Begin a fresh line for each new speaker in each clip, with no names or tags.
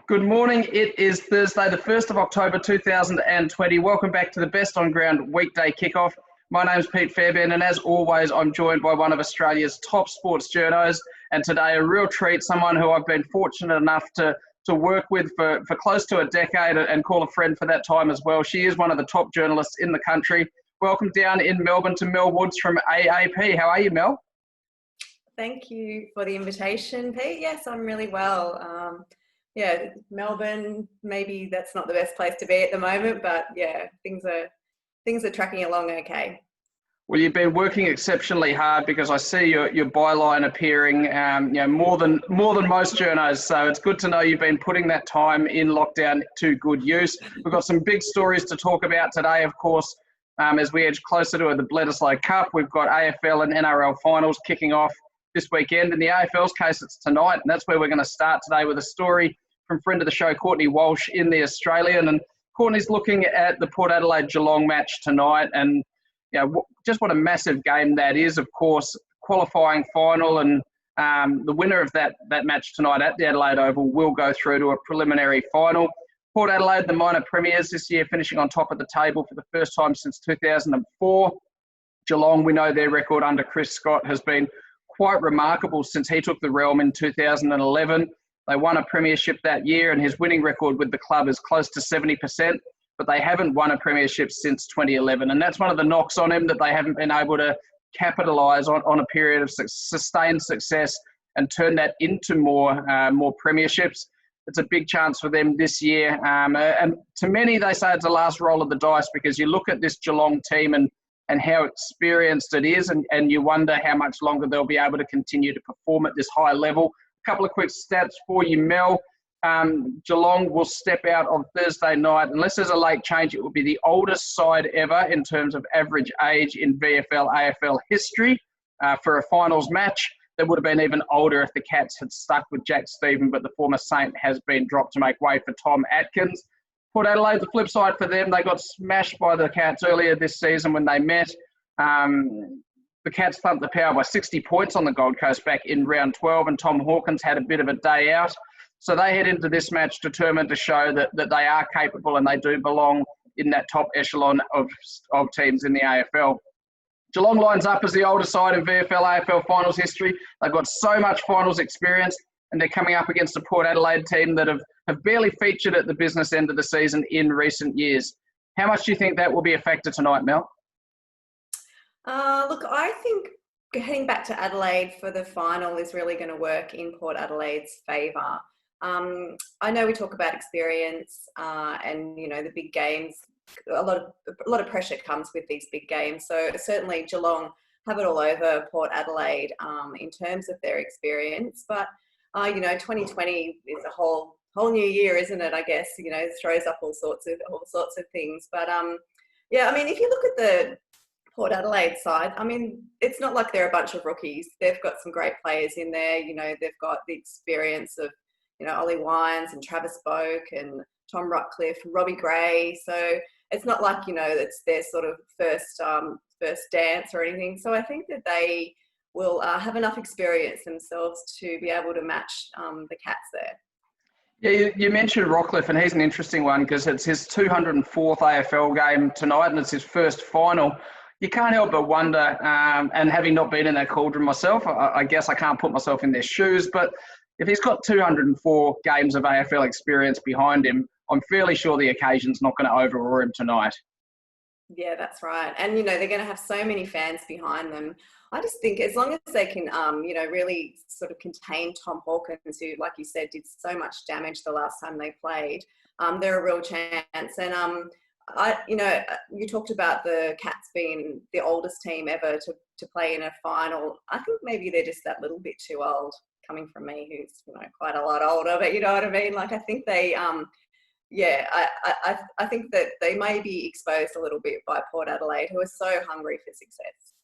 Good morning. It is Thursday, the 1st of October 2020. Welcome back to the best On Ground Weekday Kickoff. My name's Pete Fairbairn, and as always, I'm joined by one of Australia's top sports journos. And today, a real treat, someone who I've been fortunate enough to work with for close to a decade and call a friend for that time as well. She is one of the top journalists in the country. Welcome down in Melbourne to Mel Woods from AAP. How are you, Mel?
Thank you for the invitation, Pete. Yes, I'm really well. Melbourne, maybe that's not the best place to be at the moment, but yeah, things are tracking along okay.
Well, you've been working exceptionally hard because I see your byline appearing, more than most journos. So it's good to know you've been putting that time in lockdown to good use. We've got some big stories to talk about today, of course. As we edge closer to the Bledisloe Cup, we've got AFL and NRL finals kicking off this weekend. In the AFL's case, it's tonight, and that's where we're going to start today with a story from friend of the show, Courtney Walsh, in the Australian. And Courtney's looking at the Port Adelaide Geelong match tonight, and just what a massive game that is. Of course, qualifying final, and the winner of that match tonight at the Adelaide Oval will go through to a preliminary final. Port Adelaide, the minor premiers this year, finishing on top of the table for the first time since 2004. Geelong, we know their record under Chris Scott has been quite remarkable since he took the realm in 2011. They won a premiership that year, and his winning record with the club is close to 70%, but they haven't won a premiership since 2011. And that's one of the knocks on him, that they haven't been able to capitalise on a period of sustained success and turn that into more premierships. It's a big chance for them this year. And to many, they say it's the last roll of the dice, because you look at this Geelong team and how experienced it is, and you wonder how much longer they'll be able to continue to perform at this high level. Couple of quick stats for you, Mel. Geelong will step out on Thursday night. Unless there's a late change, it will be the oldest side ever in terms of average age in VFL, AFL history for a finals match. They would have been even older if the Cats had stuck with Jack Stephen, but the former Saint has been dropped to make way for Tom Atkins. Port Adelaide, the flip side for them, they got smashed by the Cats earlier this season when they met. The Cats thumped the Power by 60 points on the Gold Coast back in round 12, and Tom Hawkins had a bit of a day out. So they head into this match determined to show that they are capable and they do belong in that top echelon of teams in the AFL. Geelong lines up as the older side in VFL AFL finals history. They've got so much finals experience, and they're coming up against a Port Adelaide team that have barely featured at the business end of the season in recent years. How much do you think that will be a factor tonight, Mel?
Look, I think heading back to Adelaide for the final is really going to work in Port Adelaide's favour. I know we talk about experience and the big games. A lot of pressure comes with these big games. So certainly Geelong have it all over Port Adelaide in terms of their experience. But 2020 is a whole new year, isn't it? I guess it throws up all sorts of things. But if you look at the Port Adelaide side, it's not like they're a bunch of rookies. They've got some great players in there. They've got the experience of, Ollie Wines and Travis Boak and Tom Rutcliffe, Robbie Gray. So it's not like, it's their sort of first dance or anything. So I think that they will have enough experience themselves to be able to match the Cats there.
Yeah, you mentioned Rockcliffe, and he's an interesting one because it's his 204th AFL game tonight, and it's his first final. You can't help but wonder, and having not been in that cauldron myself, I guess I can't put myself in their shoes, but if he's got 204 games of AFL experience behind him, I'm fairly sure the occasion's not going to overawe him tonight.
Yeah, that's right. And, they're going to have so many fans behind them. I just think as long as they can, really sort of contain Tom Hawkins, who, like you said, did so much damage the last time they played, they're a real chance. And, you talked about the Cats being the oldest team ever to play in a final. I think maybe they're just that little bit too old, coming from me, who's quite a lot older. But you know what I mean. Like I think they, I think that they may be exposed a little bit by Port Adelaide, who are so hungry for success.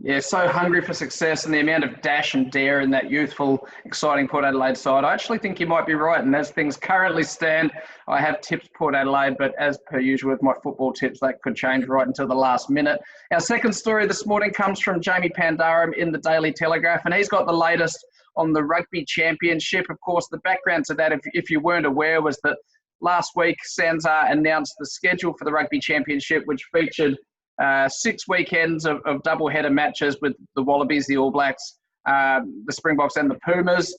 Yeah, so hungry for success, and the amount of dash and dare in that youthful, exciting Port Adelaide side. I actually think you might be right, and as things currently stand, I have tipped Port Adelaide, but as per usual with my football tips, that could change right until the last minute. Our second story this morning comes from Jamie Pandaram in the Daily Telegraph, and he's got the latest on the Rugby Championship. Of course, the background to that, if you weren't aware, was that last week SANZAAR announced the schedule for the Rugby Championship, which featured 6 weekends of double-header matches with the Wallabies, the All Blacks, the Springboks and the Pumas.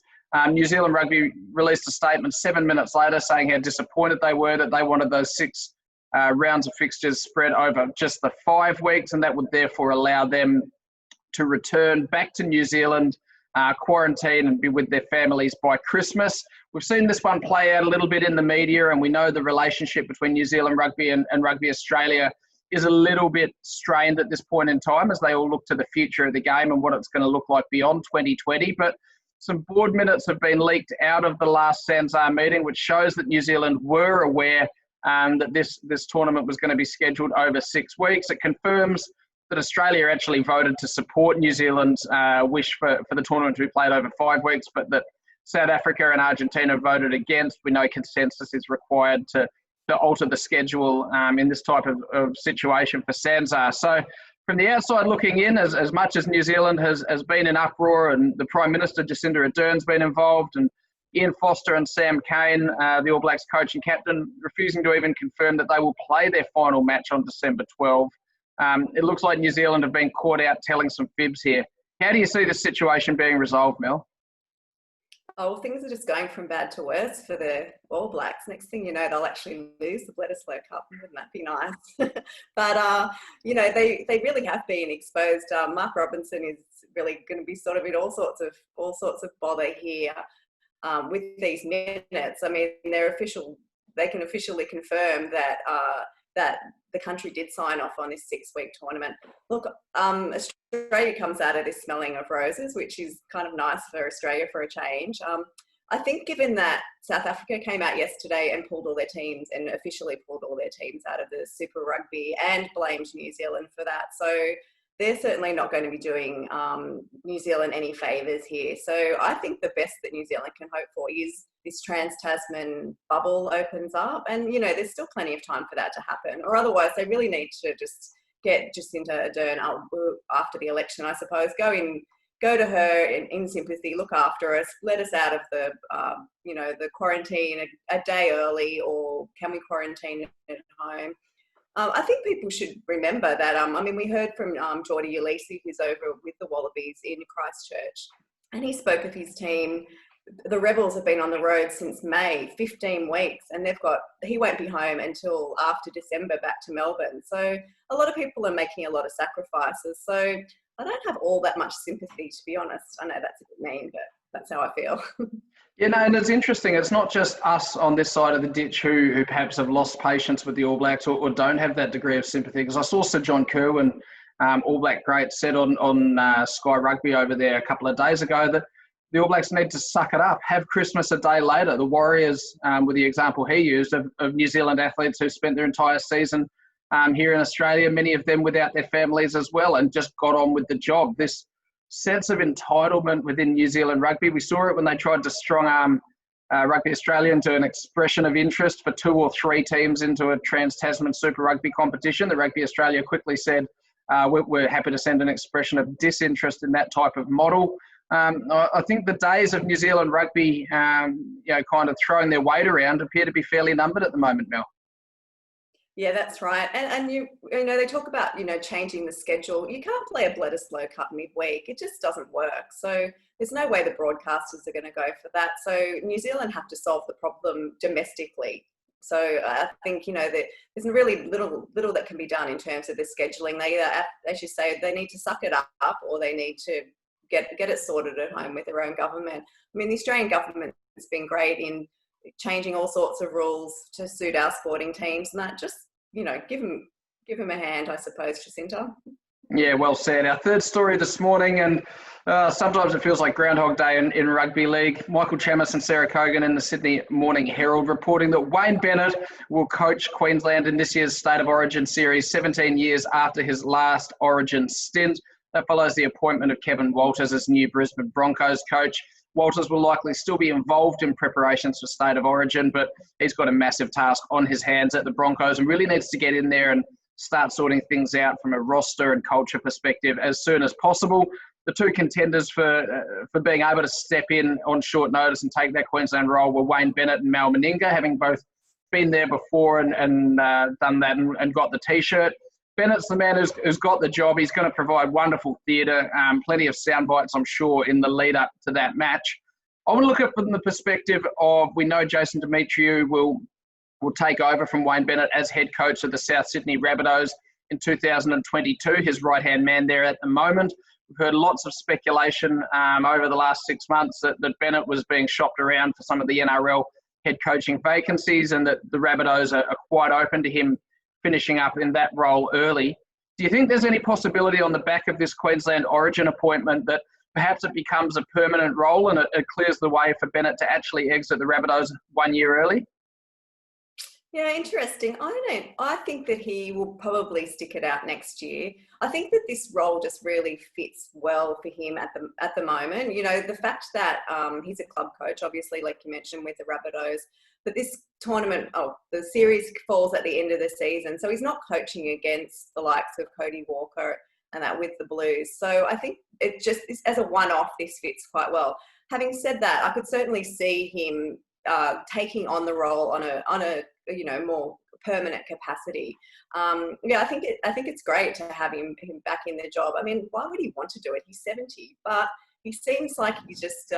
New Zealand Rugby released a statement 7 minutes later saying how disappointed they were that they wanted those 6 rounds of fixtures spread over just the 5 weeks, and that would therefore allow them to return back to New Zealand, quarantine and be with their families by Christmas. We've seen this one play out a little bit in the media, and we know the relationship between New Zealand Rugby and Rugby Australia is a little bit strained at this point in time as they all look to the future of the game and what it's going to look like beyond 2020. But some board minutes have been leaked out of the last SANZAAR meeting, which shows that New Zealand were aware that this tournament was going to be scheduled over 6 weeks. It confirms that Australia actually voted to support New Zealand's wish for the tournament to be played over 5 weeks, but that South Africa and Argentina voted against. We know consensus is required to alter the schedule in this type of situation for SANZAAR. So from the outside looking in, as much as New Zealand has been in uproar, and the Prime Minister Jacinda Ardern's been involved, and Ian Foster and Sam Cane, the All Blacks coach and captain, refusing to even confirm that they will play their final match on December 12. It looks like New Zealand have been caught out telling some fibs here. How do you see this situation being resolved, Mel?
Oh, well, things are just going from bad to worse for the All Blacks. Next thing you know, they'll actually lose the Bledisloe Cup. Wouldn't that be nice? But, you know, they really have been exposed. Mark Robinson is really going to be sort of in all sorts of bother here with these minutes. I mean, they can officially confirm that that the country did sign off on this 6-week tournament. Look, Australia comes out of this smelling of roses, which is kind of nice for Australia for a change. I think given that South Africa came out yesterday and pulled all their teams and officially pulled all their teams out of the Super Rugby and blamed New Zealand for that. So they're certainly not going to be doing New Zealand any favours here. So I think the best that New Zealand can hope for is this Trans-Tasman bubble opens up. And, you know, there's still plenty of time for that to happen. Or otherwise, they really need to just get Jacinda Ardern after the election, I suppose. Go to her in sympathy, look after us, let us out of the, you know, the quarantine a day early, or can we quarantine at home? I think people should remember that, I mean, we heard from Geordie Ulisi, who's over with the Wallabies in Christchurch, and he spoke of his team. The Rebels have been on the road since May, 15 weeks, and he won't be home until after December back to Melbourne. So a lot of people are making a lot of sacrifices. So I don't have all that much sympathy, to be honest. I know that's a bit mean, but that's how I feel.
Yeah, no, and it's interesting. It's not just us on this side of the ditch who perhaps have lost patience with the All Blacks or don't have that degree of sympathy. Because I saw Sir John Kerwin, All Black great, said on Sky Rugby over there a couple of days ago that the All Blacks need to suck it up, have Christmas a day later. The Warriors were the example he used of New Zealand athletes who spent their entire season here in Australia, many of them without their families as well, and just got on with the job. This sense of entitlement within New Zealand Rugby, we saw it when they tried to strong-arm Rugby Australia into an expression of interest for 2 or 3 teams into a Trans-Tasman Super Rugby competition. The Rugby Australia quickly said, we're happy to send an expression of disinterest in that type of model. I think the days of New Zealand Rugby, you know, kind of throwing their weight around appear to be fairly numbered at the moment, Mel.
Yeah, that's right. And you know, they talk about, you know, changing the schedule. You can't play a Bledisloe Cup midweek. It just doesn't work. So there's no way the broadcasters are going to go for that. So New Zealand have to solve the problem domestically. So I think, you know, that there's really little that can be done in terms of the scheduling. They either, as you say, they need to suck it up, or they need to get it sorted at home with their own government. I mean, the Australian government has been great in changing all sorts of rules to suit our sporting teams, and that just, you know, give them a hand, I suppose, Jacinta. Yeah,
well said. Our third story this morning, and sometimes it feels like Groundhog Day in rugby league. Michael Chammas and Sarah Cogan in the Sydney Morning Herald reporting that Wayne Bennett will coach Queensland in this year's State of Origin series 17 years after his last Origin stint. That follows the appointment of Kevin Walters as new Brisbane Broncos coach. Walters will likely still be involved in preparations for State of Origin, but he's got a massive task on his hands at the Broncos and really needs to get in there and start sorting things out from a roster and culture perspective as soon as possible. the two contenders for being able to step in on short notice and take that Queensland role were Wayne Bennett and Mal Meninga, having both been there before and done that and got the T-shirt. Bennett's the man who's got the job. He's going to provide wonderful theatre, plenty of sound bites, I'm sure, in the lead up to that match. I want to look at it from the perspective of, we know Jason Demetriou will take over from Wayne Bennett as head coach of the South Sydney Rabbitohs in 2022, his right-hand man there at the moment. We've heard lots of speculation over the last 6 months that Bennett was being shopped around for some of the NRL head coaching vacancies, and that the Rabbitohs are quite open to him finishing up in that role early. Do you think there's any possibility on the back of this Queensland Origin appointment that perhaps it becomes a permanent role and it clears the way for Bennett to actually exit the Rabbitohs 1 year early?
Yeah, interesting. I think that he will probably stick it out next year. I think that this role just really fits well for him at the moment. You know, the fact that he's a club coach, obviously, like you mentioned, with the Rabbitohs, but this tournament, the series falls at the end of the season, so he's not coaching against the likes of Cody Walker and that with the Blues. So I think it just, as a one-off, this fits quite well. Having said that, I could certainly see him taking on the role on a more permanent capacity. I think it's great to have him back in the job. I mean, why would he want to do it? He's 70, but he seems like he's just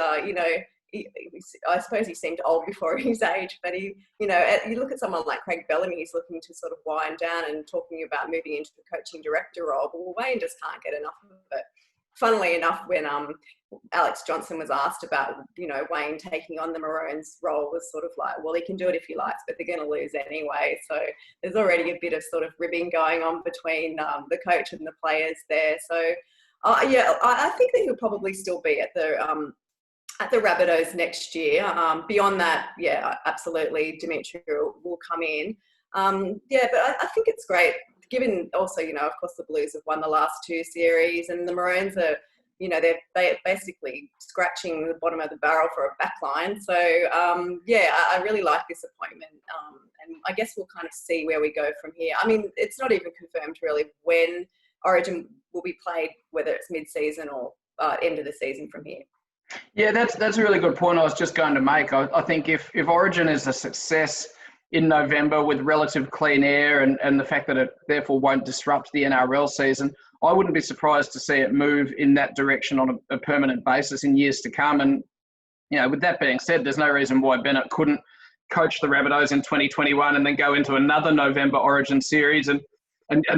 I suppose he seemed old before his age, but you look at someone like Craig Bellamy, he's looking to sort of wind down and talking about moving into the coaching director role. Well, Wayne just can't get enough of it. Funnily enough, when Alex Johnson was asked about, Wayne taking on the Maroons role, was sort of like, well, he can do it if he likes, but they're going to lose anyway. So there's already a bit of sort of ribbing going on between the coach and the players there. So, I think that he'll probably still be at the Rabbitohs next year. Beyond that, yeah, absolutely, Demetriou will come in. But I think it's great. Given also, of course, the Blues have won the last two series, and the Maroons are, they're basically scratching the bottom of the barrel for a backline. So, I really like this appointment. And I guess we'll kind of see where we go from here. I mean, it's not even confirmed really when Origin will be played, whether it's mid-season or end of the season from here.
Yeah, that's a really good point I was just going to make. I think if Origin is a success in November with relative clean air and the fact that it therefore won't disrupt the NRL season, I wouldn't be surprised to see it move in that direction on a permanent basis in years to come. And, with that being said, there's no reason why Bennett couldn't coach the Rabbitohs in 2021 and then go into another November Origin series and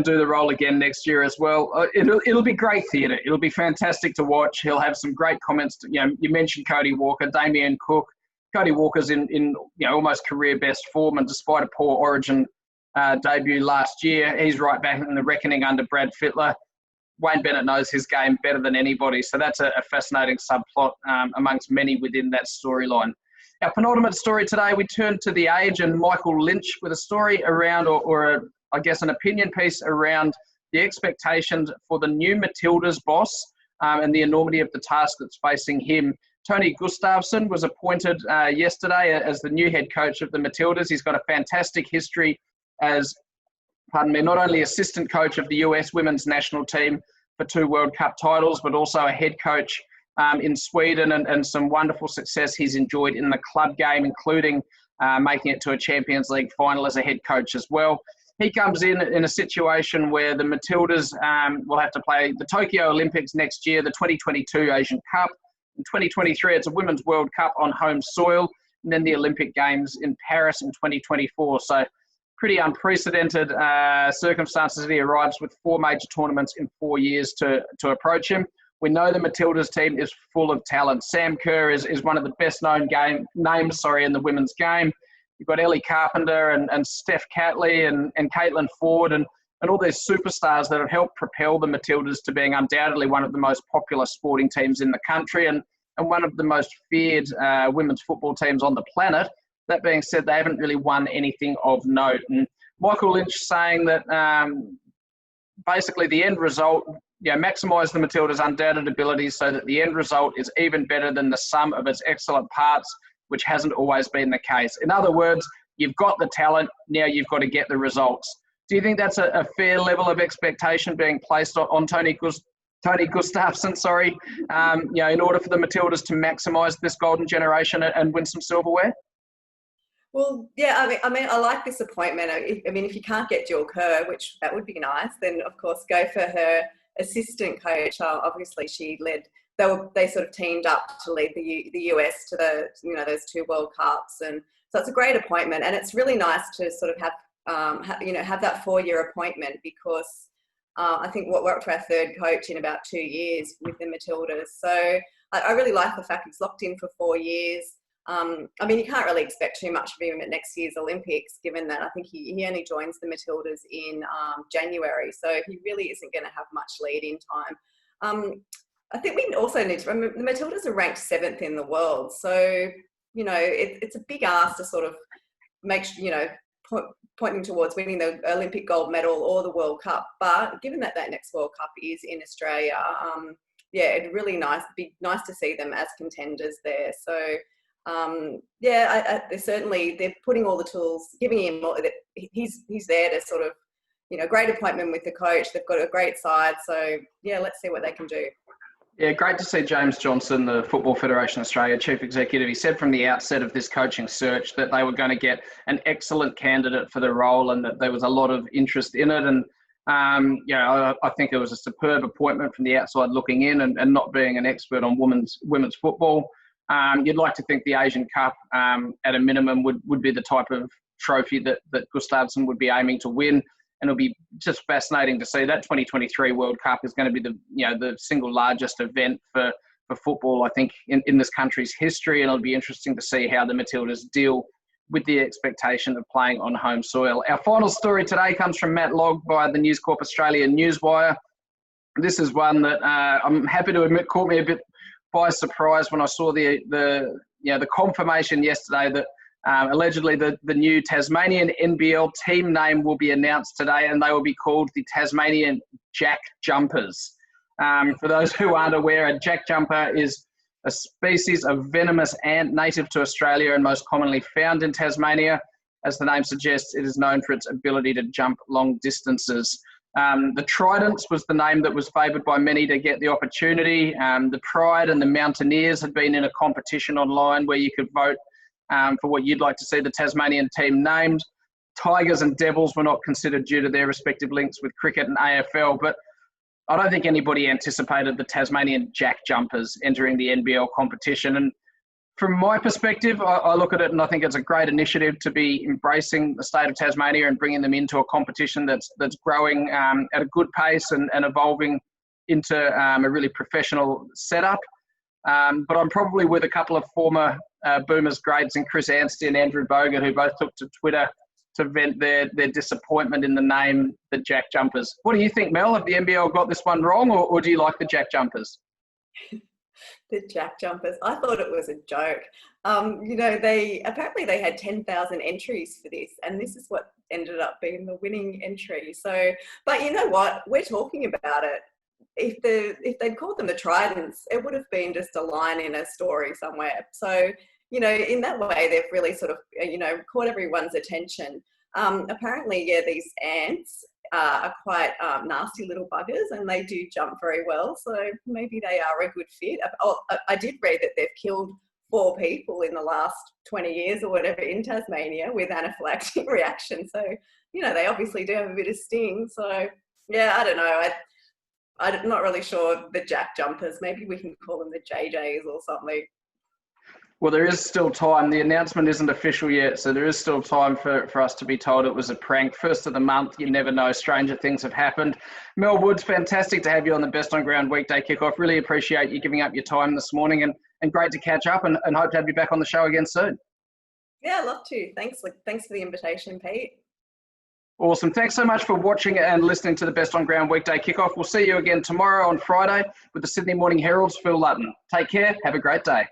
do the role again next year as well. It'll be great theatre. It'll be fantastic to watch. He'll have some great comments. You mentioned Cody Walker, Damien Cook. Cody Walker's in almost career best form, and despite a poor Origin debut last year, he's right back in the reckoning under Brad Fittler. Wayne Bennett knows his game better than anybody, so that's a fascinating subplot amongst many within that storyline. Our penultimate story today, we turn to The Age and Michael Lynch with a story around, I guess, an opinion piece around the expectations for the new Matildas boss and the enormity of the task that's facing him. Tony Gustafsson was appointed yesterday as the new head coach of the Matildas. He's got a fantastic history as, not only assistant coach of the US women's national team for 2 World Cup titles, but also a head coach in Sweden and some wonderful success he's enjoyed in the club game, including making it to a Champions League final as a head coach as well. He comes in a situation where the Matildas will have to play the Tokyo Olympics next year, the 2022 Asian Cup. In 2023, it's a Women's World Cup on home soil, and then the Olympic Games in Paris in 2024. So pretty unprecedented circumstances as he arrives with 4 major tournaments in 4 years to approach him. We know the Matildas team is full of talent. Sam Kerr is one of the best-known names in the women's game. You've got Ellie Carpenter and Steph Catley and Caitlin Ford and all these superstars that have helped propel the Matildas to being undoubtedly one of the most popular sporting teams in the country and one of the most feared women's football teams on the planet. That being said, they haven't really won anything of note. And Michael Lynch saying that basically the end result, maximise the Matildas' undoubted abilities so that the end result is even better than the sum of its excellent parts, which hasn't always been the case. In other words, you've got the talent, now you've got to get the results. Do you think that's a fair level of expectation being placed on Tony Tony Gustafsson, sorry, in order for the Matildas to maximise this golden generation and win some silverware?
Well, yeah, I like this appointment. If you can't get Jill Kerr, which that would be nice, then of course go for her assistant coach. Obviously, she led. They sort of teamed up to lead the US to those 2 World Cups, and so it's a great appointment. And it's really nice to sort of have that 4-year appointment, because I think we're up to our 3rd coach in about 2 years with the Matildas. So I really like the fact he's locked in for 4 years. You can't really expect too much of him at next year's Olympics, given that I think he only joins the Matildas in January. So he really isn't going to have much lead-in time. I think we also need to remember the Matildas are ranked 7th in the world. So, it's a big ask to sort of pointing towards winning the Olympic gold medal or the World Cup. But given that next World Cup is in Australia, it'd really be nice to see them as contenders there. So, they're putting all the tools, giving him all that. He's there to sort of, great appointment with the coach. They've got a great side. So, let's see what they can do.
Yeah, great to see James Johnson, the Football Federation Australia Chief Executive. He said from the outset of this coaching search that they were going to get an excellent candidate for the role and that there was a lot of interest in it. And, I think it was a superb appointment from the outside looking in, and not being an expert on women's football. You'd like to think the Asian Cup, at a minimum, would be the type of trophy that Gustafsson would be aiming to win. And it'll be just fascinating to see. That 2023 World Cup is going to be the single largest event for football, I think, in this country's history. And it'll be interesting to see how the Matildas deal with the expectation of playing on home soil. Our final story today comes from Matt Logg by the News Corp Australia Newswire. This is one that I'm happy to admit caught me a bit by surprise when I saw the confirmation yesterday that allegedly the new Tasmanian NBL team name will be announced today, and they will be called the Tasmanian Jack Jumpers. For those who aren't aware, a jack jumper is a species of venomous ant native to Australia and most commonly found in Tasmania. As the name suggests, it is known for its ability to jump long distances. The Tridents was the name that was favoured by many to get the opportunity. The Pride and the Mountaineers had been in a competition online where you could vote for what you'd like to see the Tasmanian team named. Tigers and Devils were not considered due to their respective links with cricket and AFL, but I don't think anybody anticipated the Tasmanian Jack Jumpers entering the NBL competition. And from my perspective, I look at it and I think it's a great initiative to be embracing the state of Tasmania and bringing them into a competition that's growing at a good pace and evolving into a really professional setup. But I'm probably with a couple of former Boomers greats in Chris Anstey and Andrew Bogut, who both took to Twitter to vent their disappointment in the name, the Jack Jumpers. What do you think, Mel? Have the NBL got this one wrong, or do you like the Jack Jumpers?
The Jack Jumpers. I thought it was a joke. They had 10,000 entries for this, and this is what ended up being the winning entry. So, but you know what? We're talking about it. If they'd called them the Tridents, it would have been just a line in a story somewhere. So, in that way, they've really sort of, caught everyone's attention. Apparently, these ants are quite nasty little buggers, and they do jump very well. So maybe they are a good fit. I did read that they've killed 4 people in the last 20 years or whatever in Tasmania with anaphylactic reaction. So, they obviously do have a bit of sting. So, I don't know. I'm not really sure the Jack Jumpers. Maybe we can call them the JJs or something.
Well, there is still time. The announcement isn't official yet, so there is still time for us to be told it was a prank. First of the month, you never know. Stranger things have happened. Mel Woods, fantastic to have you on the Best on Ground Weekday Kickoff. Really appreciate you giving up your time this morning, and great to catch up, and hope to have you back on the show again soon.
Yeah, I'd love to. Thanks for the invitation, Pete.
Awesome. Thanks so much for watching and listening to the Best on Ground Weekday Kickoff. We'll see you again tomorrow on Friday with the Sydney Morning Herald's Phil Lutton. Take care. Have a great day.